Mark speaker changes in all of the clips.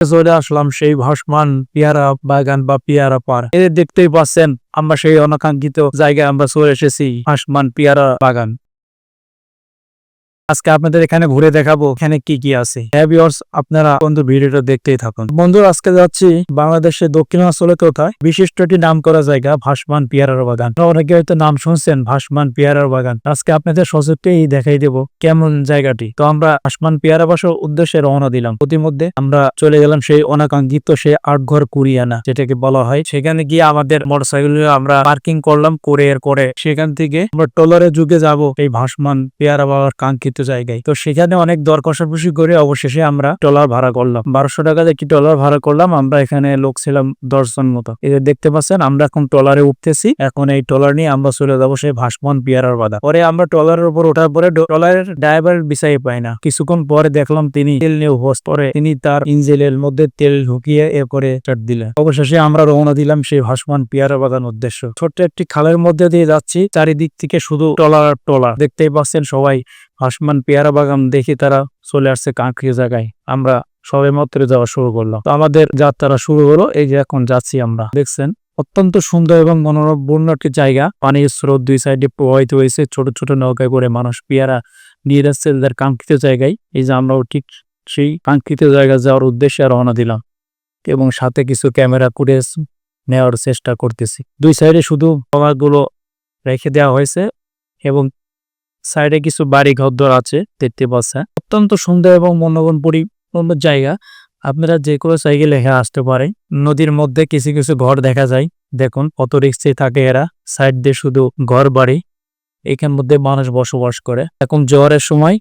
Speaker 1: চলে আসলাম সেই ভাসমান পেয়ারা বাগান বা পেয়ারা পার। এদের দেখতেই পাচ্ছেন আমরা সেই অনাকাঙ্ক্ষিত জায়গায় আমরা চলে এসেছি, ভাসমান পেয়ারা বাগান। আজকে আপনাদের এখানে ঘুরে দেখাবো এখানে কি কি আছে। আপনারা বন্ধু ভিডিওটা দেখতেই থাকুন। বন্ধু আজকে যাচ্ছি বাংলাদেশের দক্ষিণাঞ্চলে কোথায় বিশিষ্ট একটি নাম করা জায়গা ভাসমান পেয়ারার বাগান। অনেকে হয়তো নাম শুনছেন ভাসমান পেয়ারার বাগান। আজকে আপনাদের সচক্ষেই দেখাই দেবো কেমন জায়গাটি। তো আমরা ভাসমান পেয়ারা বাসার উদ্দেশ্যে রওনা দিলাম। প্রতিমধ্যে আমরা চলে গেলাম সেই অনাকাঙ্ক্ষিত সেই আটঘর কুরিয়ানা যেটাকে বলা হয়। সেখানে গিয়ে আমাদের মোটরসাইকেল আমরা পার্কিং করলাম করে সেখান থেকে আমরা ট্রলারে যুগে যাব এই ভাসমান পেয়ারা বাবার কাঙ্ক্ষিত জায়গায়। তো সেখানে অনেক দর কষাকষি করে অবশেষে আমরা ট্রলার ভাড়া করলাম 1200 টাকা একটি ট্রলার ভাড়া করলাম। আমরা এখানে লোক ছিলাম 10 জন মতো। এদের দেখতে পাচ্ছেন আমরা এখন ট্রলারে উঠতেছি। এখন এই ট্রলার নিয়ে আমরা চলে যাবো সেই ভাসমান পেয়ারার বাগান। পরে আমরা ট্রলারের উপর ওঠার পরে ট্রলারের ড্রাইভার বিষয় পাই না। কিছুক্ষণ পরে দেখলাম তিনি তেল নিয়ে উপস্থিত। পরে তিনি তার ইঞ্জিনের মধ্যে তেল ঢুকিয়ে করে স্টার্ট দিলেন। অবশেষে আমরা রওনা দিলাম সেই ভাসমান পেয়ারা বাগান উদ্দেশ্য। ছোট্ট একটি খালের মধ্যে দিয়ে যাচ্ছি, চারিদিক থেকে শুধু ট্রলার দেখতেই পাচ্ছেন সবাই। ভাসমান পেয়ারা বাগান দেখে তারা চলে আসছে কাঙ্ক্ষিত জায়গায়। আমরা সবাই মাত্র যাওয়া শুরু করলাম। তো আমাদের যাত্রা শুরু হলো। এই যে এখন যাচ্ছি আমরা, দেখছেন অত্যন্ত সুন্দর এবং মনোরম একটি জায়গা। পানির স্রোত দুই সাইডে প্রবাহিত হয়েছে। ছোট ছোট নৌকায় করে মানুষ পেয়ারা নিয়ে যাচ্ছে তাদের কাঙ্ক্ষিত জায়গায়। এই যে আমরাও ঠিক সেই কাঙ্ক্ষিত জায়গায় যাওয়ার উদ্দেশ্যে রওনা দিলাম এবং সাথে কিছু ক্যামেরা করে নেওয়ার চেষ্টা করতেছি। দুই সাইডে শুধু গুলো রেখে দেওয়া হয়েছে এবং সাইডে কিছু বাড়ি ঘরদর আছে দেখতে পাচ্ছেন। অত্যন্ত সুন্দর এবং মনোরম জায়গা। আপনারা যে কোনো সাইকেল লেখা আসতে পারে। নদীর মধ্যে কিছু কিছু ঘর দেখা যায়। দেখুন কত রিক্সে থাকে এরা। সাইড দিয়ে শুধু ঘর বাড়ি, এখান মধ্যে মানুষ বসবাস করে। এখন জোয়ারের সময়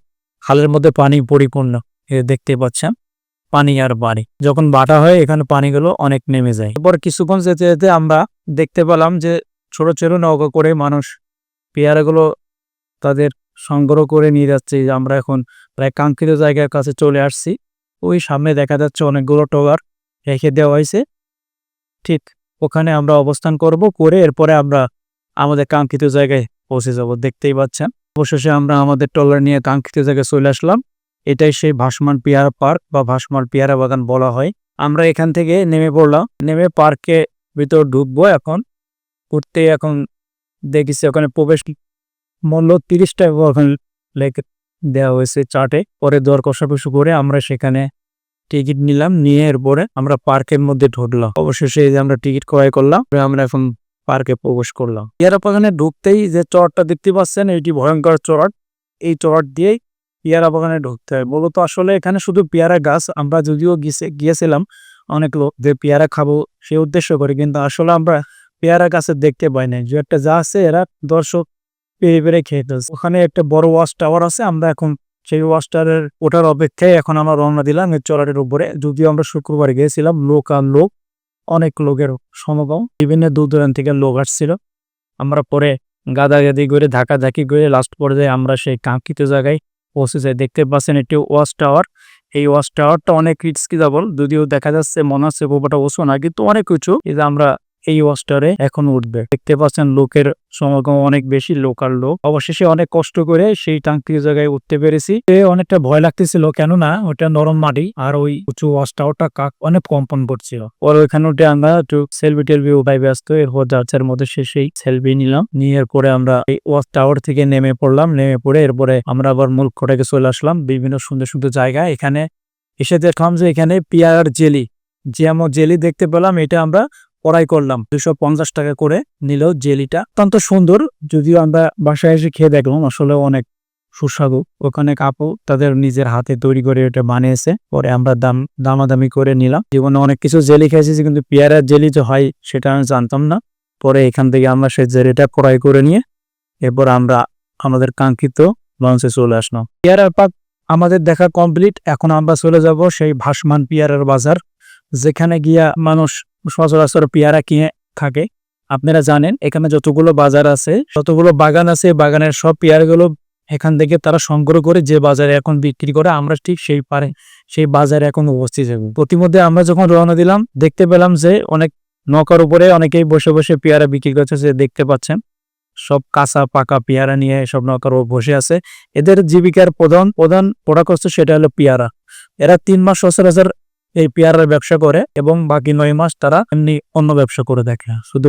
Speaker 1: খালের মধ্যে পানি পরিপূর্ণ, দেখতে পাচ্ছেন পানি আর বাড়ি। যখন বাটা হয় এখানে পানিগুলো অনেক নেমে যায়। এরপর কিছুক্ষণ যেতে যেতে আমরা দেখতে পেলাম যে ছোট ছোট নৌকা করে মানুষ পেয়ারাগুলো তাদের সংগ্রহ করে নিয়ে যাচ্ছে। আমরা এখন প্রায় কাঙ্ক্ষিত জায়গার কাছে চলে আসছি। ওই সামনে দেখা যাচ্ছে অনেকগুলো ট্রলার রেখে দেওয়া হয়েছে। ঠিক ওখানে আমরা অবস্থান করে এরপরে আমরা আমাদের কাঙ্ক্ষিত জায়গায় পৌঁছে যাব। দেখতেই পাচ্ছেন অবশেষে আমরা আমাদের ট্রলার নিয়ে কাঙ্ক্ষিত জায়গায় চলে আসলাম। এটাই সেই ভাসমান পেয়ারা পার্ক বা ভাসমান পেয়ারা বাগান বলা হয়। আমরা এখান থেকে নেমে পড়লাম। নেমে পার্কে ভিতর ঢুকবো। এখন দেখেছি ওখানে প্রবেশ মূল্য 30 টাকা ওখানে লেখে দেওয়া হয়েছে চার্টে। পরে দর কষাকষি করে আমরা সেখানে টিকিট নিলাম। নিয়ে এরপরে আমরা পার্কের মধ্যে ঢুকলাম। অবশেষে এই যে আমরা টিকিট ক্রয় করলাম, আমরা এখন পার্কে প্রবেশ করলাম। পেয়ারা বাগানে ঢুকতেই যে চড়টা দেখতে পাচ্ছেন এটি ভয়ঙ্কর চড়। এই চড় দিয়েই পেয়ারা বাগানে ঢুকতে হয়। মূলত আসলে এখানে শুধু পেয়ারা গাছ। আমরা যদিও গিয়েছিলাম অনেক লোক যে পেয়ারা খাবো সে উদ্দেশ্য করে, কিন্তু আসলে আমরা পেয়ারা গাছের দেখতে পাই নাই। যে একটা যা আছে এরা দর্শক পেরে খেয়ে ফেলছে। ওখানে একটা বড় ওয়াচ টাওয়ার আছে। আমরা এখন সেই ওয়াচ টাওয়ারের ওঠার অপেক্ষায় এখন আমরা রওনা দিলাম এই চড়াটির উপরে। যদিও আমরা শুক্রবার গিয়েছিলাম, অনেক লোকের সমাগম, বিভিন্ন দূর দূরান্ত থেকে লোক আসছিল। আমরা পরে গাদাগাদি করে ধাক্কাধাক্কি করে লাস্ট পর্যায়ে আমরা সেই কাঙ্ক্ষিত জায়গায় পৌঁছে যাই। দেখতে পাচ্ছেন একটি ওয়াচ টাওয়ার। এই ওয়াচ টাওয়ারটা অনেক রিস্কি যদিও দেখা যাচ্ছে মনে হচ্ছে গোপাটা ওসো না, কিন্তু অনেক উঁচু। এই যে আমরা এই ওয়াচটারে এখন উঠবে। দেখতে পাচ্ছেন লোকের সমাগম অনেক বেশি, লোকাল লোক। অবশেষে অনেক কষ্ট করে সেই কাঙ্ক্ষিত জায়গায় উঠতে পেরেছি। অনেকটা ভয় লাগতেছিল, কেননা ওটা নরম মাটি আর ওই উঁচু ওয়াচ টাওয়ারটা অনেক কম্পন করছিল। পরে ওইখানে উঠে আমরা একটু সেলফি টেলফি উঠাই ব্যস্ত। এরপর যাচ্ছার মধ্যে সেই সেলফি নিলাম। নিয়ে পরে আমরা এই ওয়াচ টাওয়ার থেকে নেমে পড়লাম। নেমে পড়ে এরপরে আমরা আবার মূল খোটাকে চলে আসলাম। বিভিন্ন সুন্দর সুন্দর জায়গা। এখানে এসে দেখলাম যে এখানে পেয়ারার জেলি দেখতে পেলাম। এটা আমরা ক্রয় করলাম 250 টাকা করে নিল জেলিটা। অত্যন্ত সুন্দর। যদিও আমরা বাসায় এসে খেয়ে দেখলাম আসলে অনেক সুস্বাদু। ওখানে কাপু তাদের নিজের হাতে তৈরি করে এটা বানিয়েছে। পরে আমরা দামাদামি করে নিলাম। জীবনে অনেক কিছু জেলি খেয়েছি, কিন্তু পেয়ারার জেলি যে হয় সেটা আমি জানতাম না। পরে এখান থেকে আমরা সেই জেলিটা ক্রয় করে নিয়ে এরপর আমরা আমাদের কাঙ্ক্ষিত লঞ্চে চলে আসলাম। পেয়ারার পার্ক আমাদের দেখা কমপ্লিট। এখন আমরা চলে যাব সেই ভাসমান পেয়ারার বাজার, যেখানে গিয়া মানুষ সচরাচর পেয়ারা কিনে থাকে। আপনারা জানেন এখানে যতগুলো বাজার আছে, যতগুলো বাগান আছে, বাগানের সব পেয়ারাগুলো এখান থেকে তারা সংগ্রহ করে যে বাজারে এখন বিক্রি করে। আমরা ঠিক সেই বাজারে এখন উপস্থিত হব। প্রতিমধ্যে আমরা যখন রওনা দিলাম দেখতে পেলাম যে অনেক নৌকার উপরে অনেকেই বসে বসে পেয়ারা বিক্রি করছে। যে দেখতে পাচ্ছেন সব কাঁচা পাকা পেয়ারা নিয়ে সব নৌকার উপর বসে আছে। এদের জীবিকার প্রধান প্রোডাক্ট হচ্ছে সেটা হলো পেয়ারা। এরা 3 মাস সচরাচর এই পেয়ারার ব্যবসা করে এবং বাকি 9 মাস তারা এমনি অন্য ব্যবসা করে দেখে। শুধু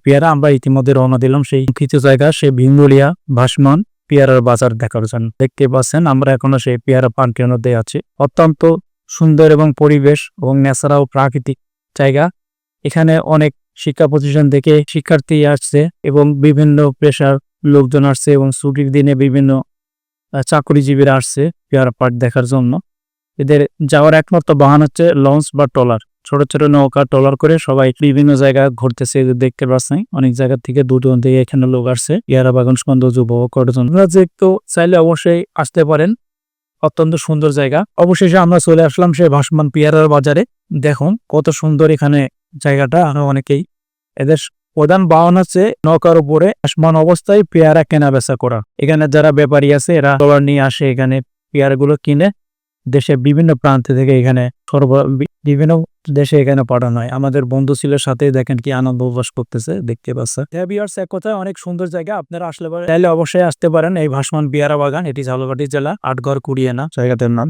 Speaker 1: পেয়ারা আমরা ইতিমধ্যে রওনা দিলাম সেই কিছু জায়গা, সেই ভিঙ্গুলিয়া ভাসমান পেয়ারার বাজার দেখার জন্য। দেখতে পাচ্ছেন আমরা এখনো সেই পেয়ারা পার্কের মধ্যে আছি। অত্যন্ত সুন্দর এবং পরিবেশ এবং ন্যাচারাল প্রাকৃতিক জায়গা। এখানে অনেক শিক্ষা প্রতিষ্ঠান থেকে শিক্ষার্থী আসছে এবং বিভিন্ন পেশার লোকজন আসছে এবং ছুটির দিনে বিভিন্ন চাকরিজীবীরা আসছে পেয়ারা পার্ক দেখার জন্য। এদের যাওয়ার একমাত্র বাহন হচ্ছে লঞ্চ বা ট্রলার। ছোট ছোট নৌকা ট্রলার করে সবাই বিভিন্ন জায়গা ঘুরতেছে। দেখতে পাচ্ছেন অনেক জায়গা থেকে দূর থেকে এখানে লোক আসছে পেয়ারা বাগান সৌন্দর্য উপভোগ করার জন্য। আপনারা যে কেউ চাইলে অবশ্যই আসতে পারেন, অত্যন্ত সুন্দর জায়গা। অবশেষে আমরা চলে আসলাম সেই ভাসমান পেয়ারার বাজারে। দেখুন কত সুন্দর এখানে জায়গাটা। আরো অনেকেই এদের প্রধান বাহন আছে নৌকার উপরে ভাসমান অবস্থায় পেয়ারা কেনা বেচা করা। এখানে যারা ব্যাপারী আছে এরা ট্রলার নিয়ে আসে, এখানে পেয়ারাগুলো কিনে দেশের বিভিন্ন প্রান্ত থেকে এখানে বিভিন্ন দেশে এখানে পাঠানো হয়। আমাদের বন্ধু ছিল সাথে, দেখেন কি আনন্দ উপবাস করতেছে, দেখতে পাচ্ছেন। এক কথায় অনেক সুন্দর জায়গা। আপনারা আসলে চাইলে অবশ্যই আসতে পারেন এই ভাসমান পেয়ারা বাগান। এটি ঝালকাঠি জেলা, আটঘর কুড়িয়ানা জায়গাটার নাম।